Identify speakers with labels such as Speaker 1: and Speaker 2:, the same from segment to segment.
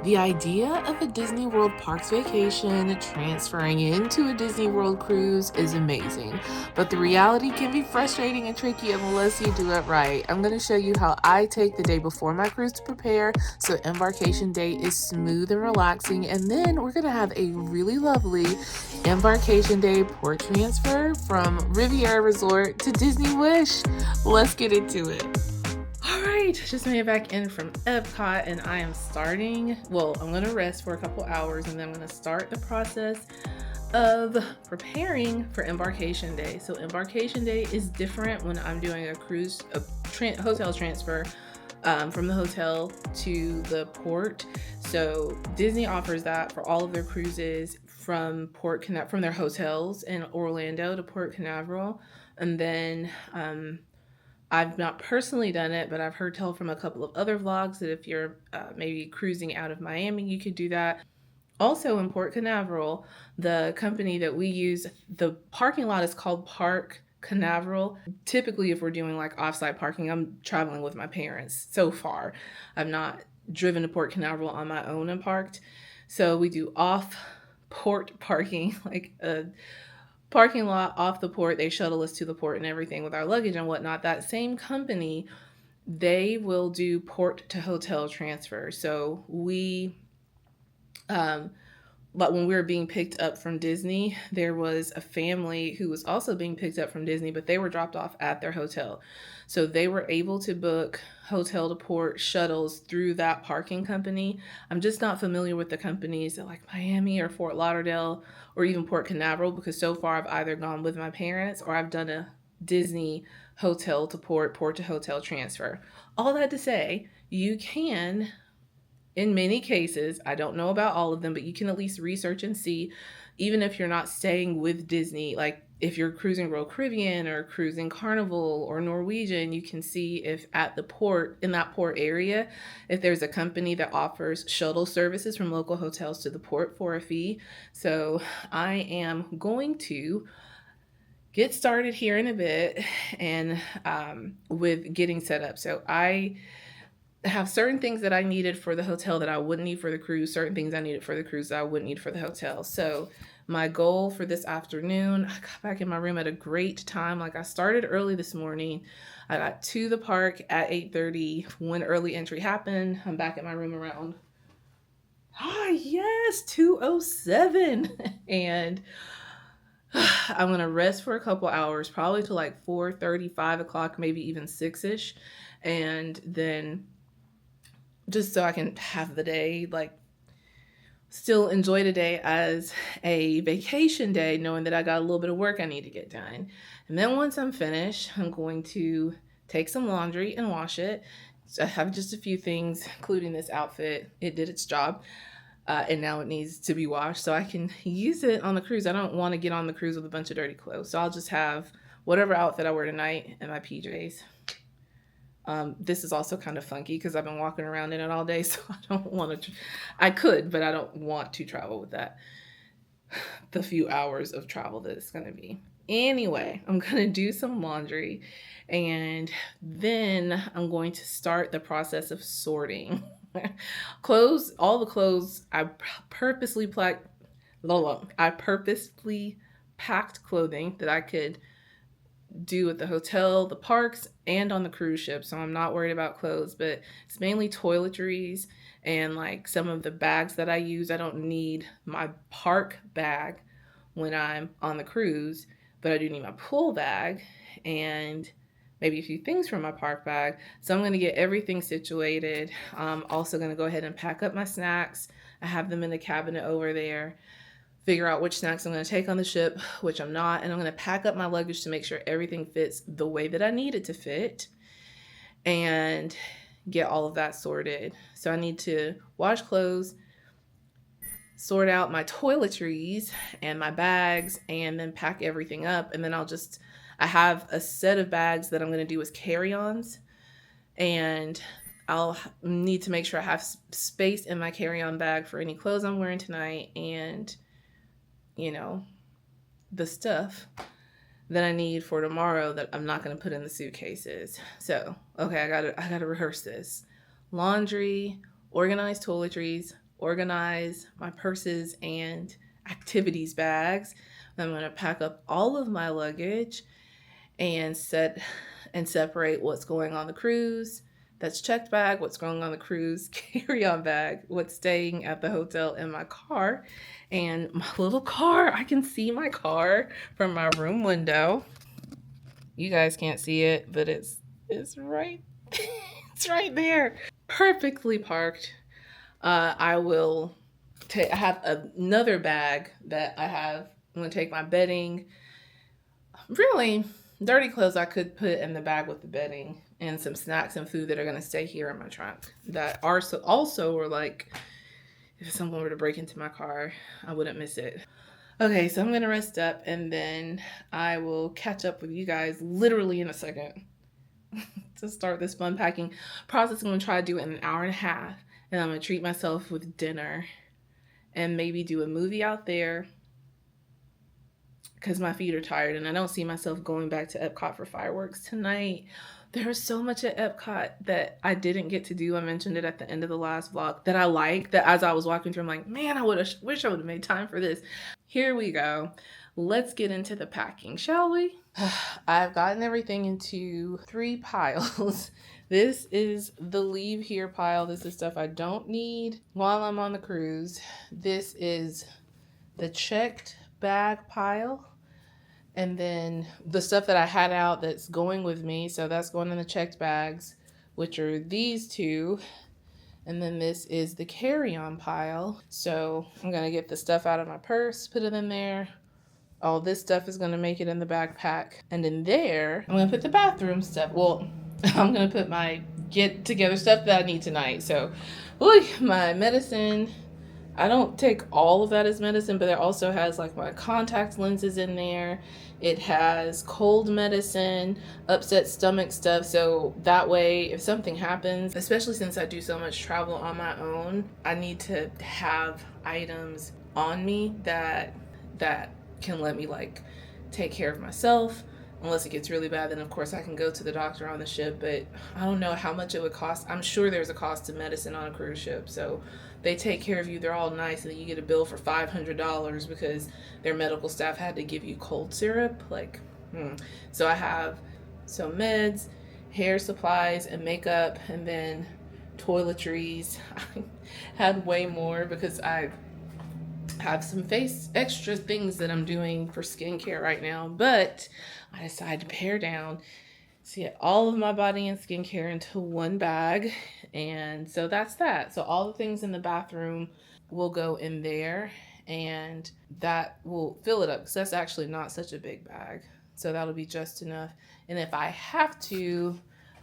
Speaker 1: The idea of a Disney World Parks vacation transferring into a Disney World cruise is amazing, but the reality can be frustrating and tricky unless you do it right. I'm going to show you how I take the day before my cruise to prepare so embarkation day is smooth and relaxing, and then we're going to have a really lovely embarkation day port transfer from Riviera Resort to Disney Wish. Let's get into it. Alright, just made it back in from Epcot and I am starting, I'm going to rest for a couple hours and then I'm going to start the process of preparing for embarkation day. So embarkation day is different when I'm doing a hotel transfer from the hotel to the port. So Disney offers that for all of their cruises from their hotels in Orlando to Port Canaveral. And then I've not personally done it, but I've heard tell from a couple of other vlogs that if you're maybe cruising out of Miami, you could do that. Also in Port Canaveral, the company that we use, the parking lot is called Park Canaveral. Typically, if we're doing like offsite parking, I'm traveling with my parents so far. I've not driven to Port Canaveral on my own and parked. So we do off port parking, like a parking lot off the port. They shuttle us to the port and everything with our luggage and whatnot. That same company, they will do port to hotel transfer. So but when we were being picked up from Disney, there was a family who was also being picked up from Disney, but they were dropped off at their hotel. So they were able to book hotel to port shuttles through that parking company. I'm just not familiar with the companies at like Miami or Fort Lauderdale or even Port Canaveral, because so far I've either gone with my parents or I've done a Disney hotel to port, port to hotel transfer. All that to say, you can, in many cases, I don't know about all of them, but you can at least research and see, even if you're not staying with Disney, like if you're cruising Royal Caribbean or cruising Carnival or Norwegian, you can see if at the port, in that port area, if there's a company that offers shuttle services from local hotels to the port for a fee. So I am going to get started here in a bit and with getting set up. So I have certain things that I needed for the hotel that I wouldn't need for the cruise, certain things I needed for the cruise that I wouldn't need for the hotel. So my goal for this afternoon, I got back in my room at a great time. Like I started early this morning. I got to the park at 8:30 when early entry happened. I'm back at my room around, yes, 2:07. And I'm gonna rest for a couple hours, probably till like 4:30, 5 o'clock, maybe even 6ish. And then just so I can have the day, like still enjoy the day as a vacation day, knowing that I got a little bit of work I need to get done. And then once I'm finished, I'm going to take some laundry and wash it. So I have just a few things, including this outfit. It did its job. And now it needs to be washed so I can use it on the cruise. I don't want to get on the cruise with a bunch of dirty clothes. So I'll just have whatever outfit I wear tonight and my PJs. This is also kind of funky because I've been walking around in it all day, so I don't want to. I could, but I don't want to travel with that. The few hours of travel that it's going to be. Anyway, I'm going to do some laundry and then I'm going to start the process of sorting. Clothes, all the clothes I purposely packed. I purposely packed clothing that I could do at the hotel, the parks, and on the cruise ship. So I'm not worried about clothes, but it's mainly toiletries and like some of the bags that I use. I don't need my park bag when I'm on the cruise, but I do need my pool bag and maybe a few things from my park bag. So I'm going to get everything situated. I'm also going to go ahead and pack up my snacks. I have them in the cabinet over there. Figure out which snacks I'm going to take on the ship, which I'm not, and I'm going to pack up my luggage to make sure everything fits the way that I need it to fit and get all of that sorted. So I need to wash clothes, sort out my toiletries and my bags, and then pack everything up. And then I have a set of bags that I'm going to do as carry-ons, and I'll need to make sure I have space in my carry-on bag for any clothes I'm wearing tonight and the stuff that I need for tomorrow that I'm not going to put in the suitcases. So, okay, I gotta rehearse this. Laundry, organize toiletries, organize my purses and activities bags. I'm going to pack up all of my luggage and separate what's going on the cruise. That's checked bag, what's going on the cruise, carry-on bag, what's staying at the hotel in my car. And my little car, I can see my car from my room window. You guys can't see it, but it's right it's right there, perfectly parked. I have another bag that I'm gonna take my bedding. Really dirty clothes I could put in the bag with the bedding, and some snacks and food that are gonna stay here in my trunk. That are also were like, if someone were to break into my car, I wouldn't miss it. Okay, so I'm gonna rest up and then I will catch up with you guys literally in a second to start this fun packing process. I'm gonna try to do it in an hour and a half, and I'm gonna treat myself with dinner and maybe do a movie out there because my feet are tired and I don't see myself going back to Epcot for fireworks tonight. There's so much at Epcot that I didn't get to do. I mentioned it at the end of the last vlog that I like, that as I was walking through, I'm like, man, I wish I would have made time for this. Here we go. Let's get into the packing, shall we? I've gotten everything into 3 piles. This is the leave here pile. This is stuff I don't need while I'm on the cruise. This is the checked bag pile. And then the stuff that I had out that's going with me. So that's going in the checked bags, which are these 2. And then this is the carry-on pile. So I'm going to get the stuff out of my purse, put it in there. All this stuff is going to make it in the backpack. And in there, I'm going to put the bathroom stuff. Well, I'm going to put my get together stuff that I need tonight. So, my medicine. I don't take all of that as medicine, but it also has like my contact lenses in there. It has cold medicine, upset stomach stuff. So that way, if something happens, especially since I do so much travel on my own, I need to have items on me that can let me like take care of myself. Unless it gets really bad, then of course I can go to the doctor on the ship, but I don't know how much it would cost. I'm sure there's a cost to medicine on a cruise ship, so they take care of you. They're all nice, and then you get a bill for $500 because their medical staff had to give you cold syrup. So I have some meds, hair supplies, and makeup, and then toiletries. I had way more because I have some extra things that I'm doing for skincare right now, but I decided to pare down to get all of my body and skincare into one bag. And so that's that. So all the things in the bathroom will go in there, and that will fill it up because that's actually not such a big bag. So that'll be just enough. And if I have to,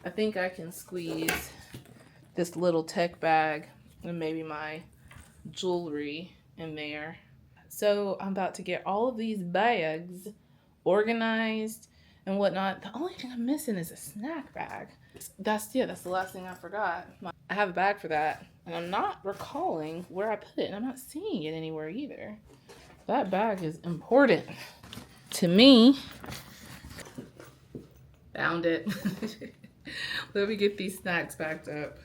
Speaker 1: I think I can squeeze this little tech bag and maybe my jewelry in there. So I'm about to get all of these bags organized and whatnot. The only thing I'm missing is a snack bag. That's the last thing I forgot. I have a bag for that, and I'm not recalling where I put it, and I'm not seeing it anywhere either. That bag is important to me. Found it. Let me get these snacks backed up.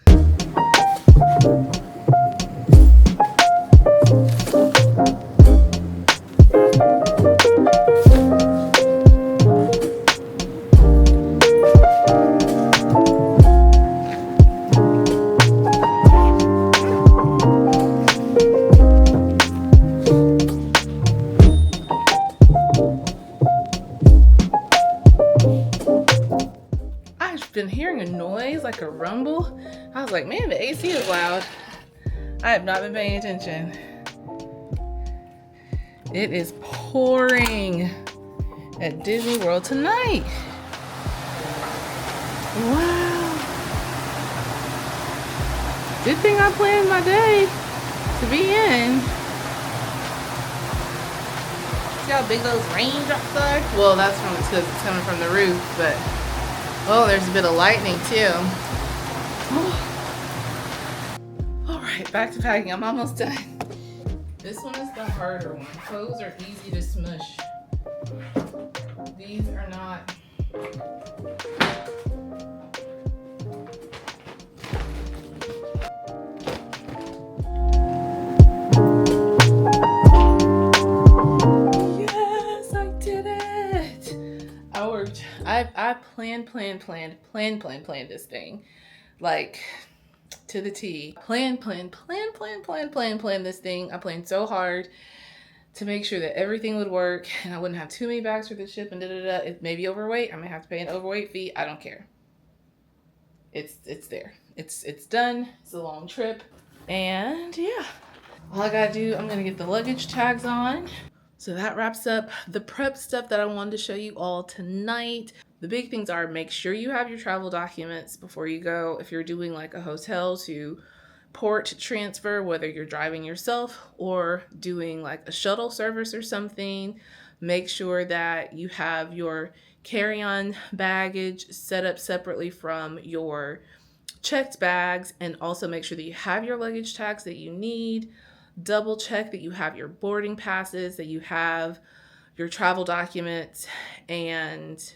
Speaker 1: Been hearing a noise like a rumble. I was like, man, the AC is loud. I have not been paying attention. It is pouring at Disney World tonight. Wow. Good thing I planned my day to be in. See how big those raindrops are? Well, that's because it's coming from the roof, but oh, there's a bit of lightning too. All right, back to packing. I'm almost done. This one is the harder one. Clothes are easy to smush. These are not. planned this thing. Like, to the T. Plan this thing. I planned so hard to make sure that everything would work and I wouldn't have too many bags for the ship and It may be overweight. I may have to pay an overweight fee. I don't care. It's there. It's done. It's a long trip. And yeah, all I gotta do, I'm gonna get the luggage tags on. So that wraps up the prep stuff that I wanted to show you all tonight. The big things are, make sure you have your travel documents before you go. If you're doing like a hotel to port transfer, whether you're driving yourself or doing like a shuttle service or something, make sure that you have your carry-on baggage set up separately from your checked bags, and also make sure that you have your luggage tags that you need. Double check that you have your boarding passes, that you have your travel documents, and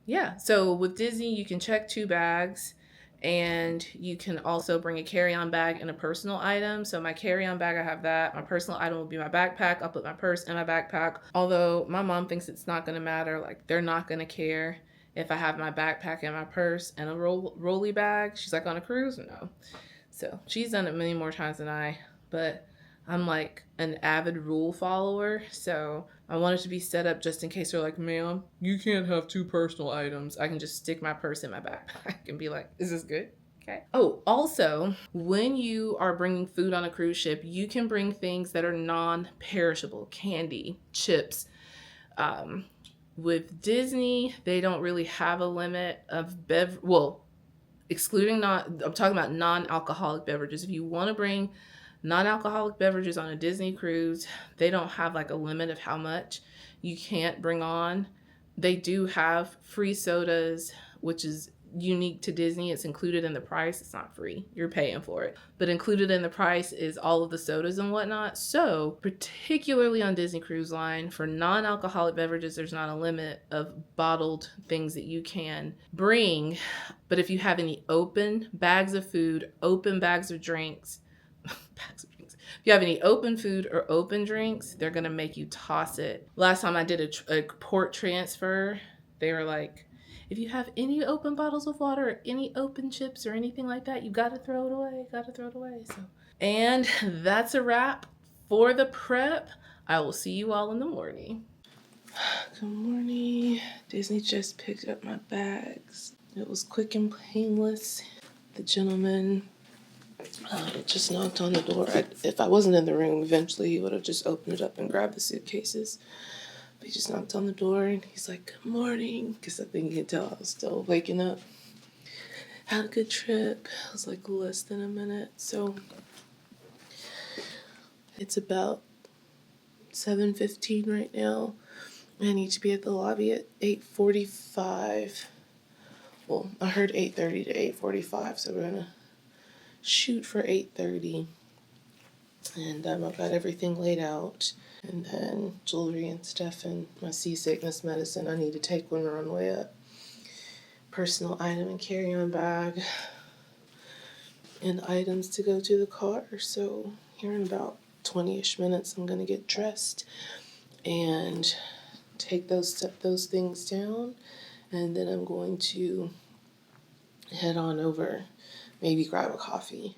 Speaker 1: yeah. So with Disney, you can check 2 bags, and you can also bring a carry-on bag and a personal item. So my carry-on bag, I have that. My personal item will be my backpack. I'll put my purse in my backpack. Although my mom thinks it's not gonna matter, like they're not gonna care if I have my backpack and my purse and a rolly bag. She's like, on a cruise? No. So she's done it many more times than I, but I'm like an avid rule follower. So I want it to be set up just in case they're like, ma'am, you can't have 2 personal items. I can just stick my purse in my backpack and be like, is this good? Okay. Oh, also, when you are bringing food on a cruise ship, you can bring things that are non-perishable, candy, chips. With Disney, they don't really have a limit of excluding I'm talking about non-alcoholic beverages. If you want to bring non-alcoholic beverages on a Disney cruise, they don't have like a limit of how much you can't bring on. They do have free sodas, which is unique to Disney. It's included in the price. It's not free. You're paying for it. But included in the price is all of the sodas and whatnot. So particularly on Disney Cruise Line, for non-alcoholic beverages, there's not a limit of bottled things that you can bring. But if you have any open bags of food, open bags of drinks, if you have any open food or open drinks, they're going to make you toss it. Last time I did a port transfer, they were like, if you have any open bottles of water or any open chips or anything like that, you got to throw it away. So, and that's a wrap for the prep. I will see you all in the morning. Good morning. Disney just picked up my bags. It was quick and painless. The gentleman just knocked on the door. If I wasn't in the room, eventually he would have just opened it up and grabbed the suitcases. But he just knocked on the door and he's like, good morning. Because I think he could tell I was still waking up. Had a good trip. It was like less than a minute. So it's about 7:15 right now. I need to be at the lobby at 8:45. Well, I heard 8:30 to 8:45, so we're going to shoot for 8:30. And I've got everything laid out. And then jewelry and stuff and my seasickness medicine I need to take when we're on the way up. Personal item and carry-on bag. And items to go to the car. So here in about 20-ish minutes I'm going to get dressed and take those things down. And then I'm going to head on over, maybe grab a coffee.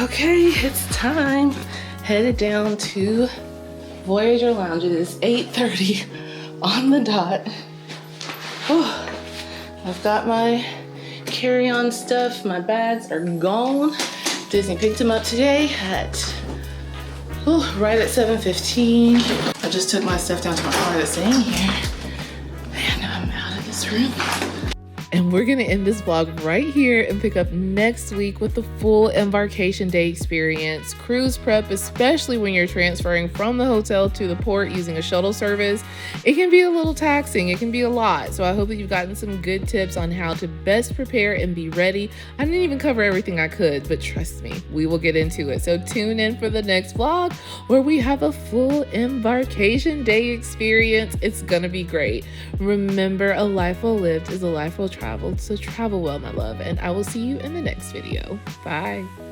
Speaker 1: Okay, it's time. Headed down to Voyager Lounge. It is 8:30 on the dot. Whew. I've got my carry-on stuff. My bags are gone. Disney picked them up today at right at 7:15. I just took my stuff down to my car that's in here. And I'm out of this room. And we're going to end this vlog right here and pick up next week with the full embarkation day experience. Cruise prep, especially when you're transferring from the hotel to the port using a shuttle service, it can be a little taxing. It can be a lot. So I hope that you've gotten some good tips on how to best prepare and be ready. I didn't even cover everything I could, but trust me, we will get into it. So tune in for the next vlog where we have a full embarkation day experience. It's going to be great. Remember, a life well lived is a life well traveled. So travel well, my love, and I will see you in the next video. Bye.